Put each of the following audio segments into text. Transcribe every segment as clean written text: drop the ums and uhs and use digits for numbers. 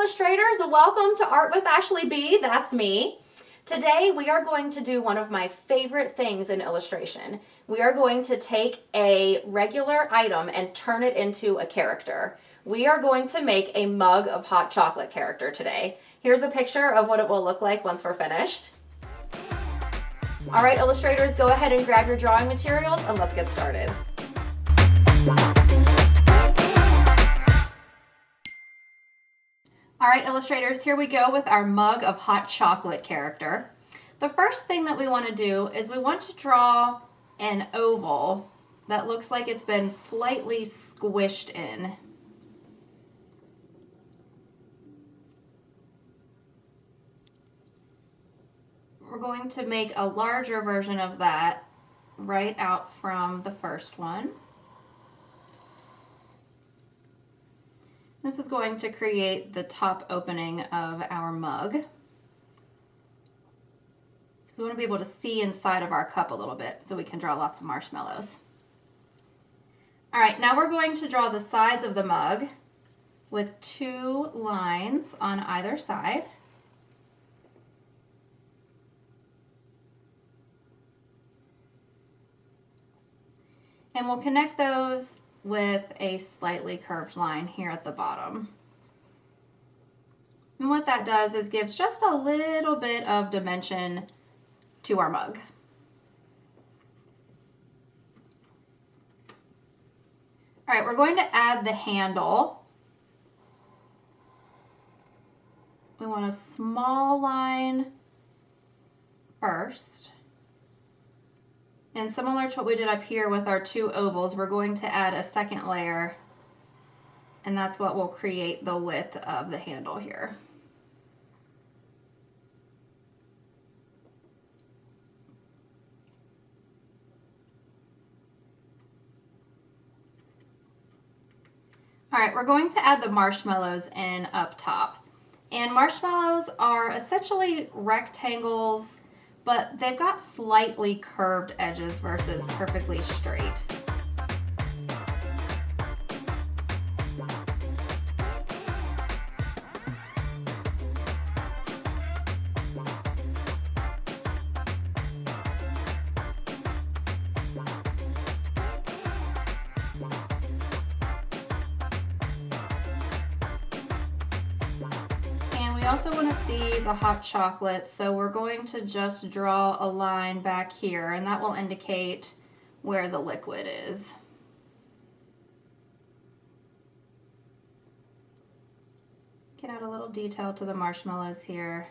illustrators, welcome to Art with Ashley B. That's me. Today we are going to do one of my favorite things in illustration. We are going to take a regular item and turn it into a character. We are going to make a mug of hot chocolate character today. Here's a picture of what it will look like once we're finished. All right, illustrators, go ahead and grab your drawing materials and let's get started. All right, illustrators, here we go with our mug of hot chocolate character. The first thing that we want to do is we want to draw an oval that looks like it's been slightly squished in. We're going to make a larger version of that right out from the first one. This is going to create the top opening of our mug. So we want to be able to see inside of our cup a little bit so we can draw lots of marshmallows. All right, now we're going to draw the sides of the mug with 2 lines on either side. And we'll connect those with a slightly curved line here at the bottom. And what that does is gives just a little bit of dimension to our mug. All right, we're going to add the handle. We want a small line first. And similar to what we did up here with our 2 ovals, we're going to add a second layer, and that's what will create the width of the handle here. All right, we're going to add the marshmallows in up top. And marshmallows are essentially rectangles, but they've got slightly curved edges versus perfectly straight. We also want to see the hot chocolate, so we're going to just draw a line back here, and that will indicate where the liquid is. Get out a little detail to the marshmallows here.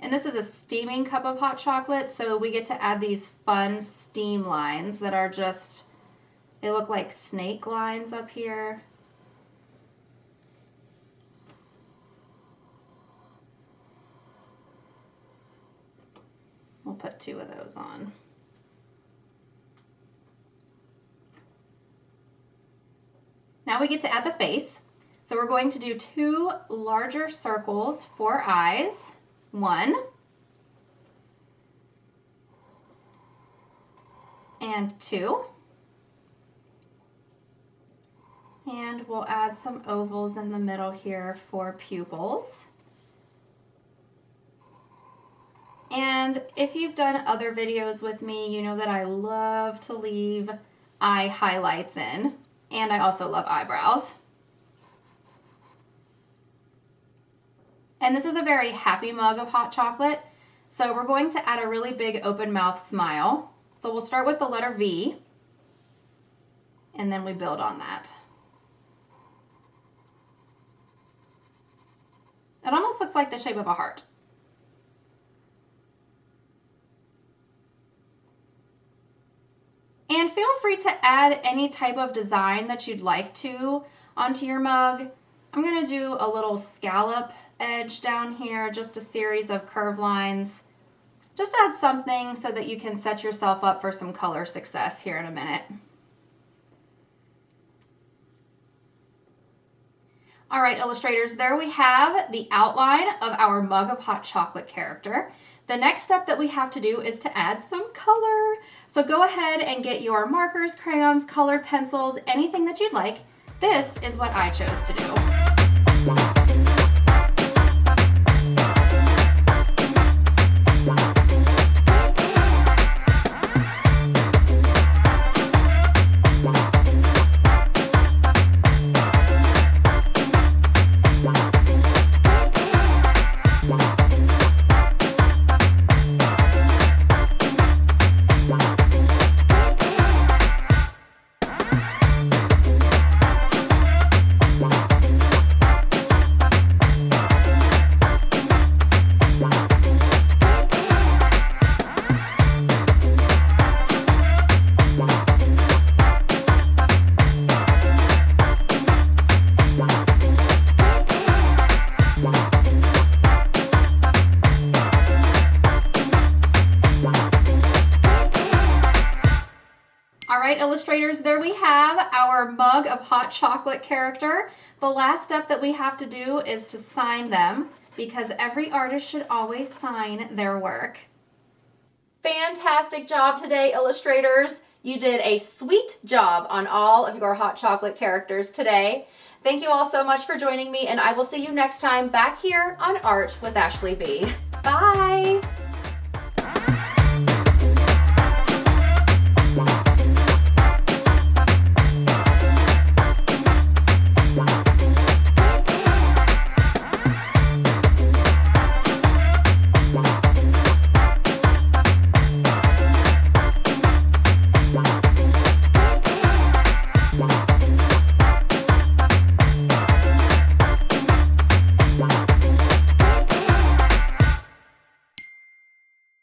And this is a steaming cup of hot chocolate, so we get to add these fun steam lines that are just, they look like snake lines up here. We'll put 2 of those on. Now we get to add the face. So we're going to do 2 larger circles for eyes. 1 and 2, and we'll add some ovals in the middle here for pupils. And if you've done other videos with me, you know that I love to leave eye highlights in, and I also love eyebrows. And this is a very happy mug of hot chocolate, so we're going to add a really big open mouth smile. So we'll start with the letter V, and then we build on that. It almost looks like the shape of a heart. And feel free to add any type of design that you'd like to onto your mug. I'm going to do a little scallop edge down here, just a series of curved lines. Just add something so that you can set yourself up for some color success here in a minute. All right, illustrators, there we have the outline of our mug of hot chocolate character. The next step that we have to do is to add some color. So go ahead and get your markers, crayons, colored pencils, anything that you'd like. This is what I chose to do. All right, illustrators, there we have our mug of hot chocolate character. The last step that we have to do is to sign them, because every artist should always sign their work. Fantastic job today, illustrators. You did a sweet job on all of your hot chocolate characters today. Thank you all so much for joining me, and I will see you next time back here on Art with Ashley B. Bye.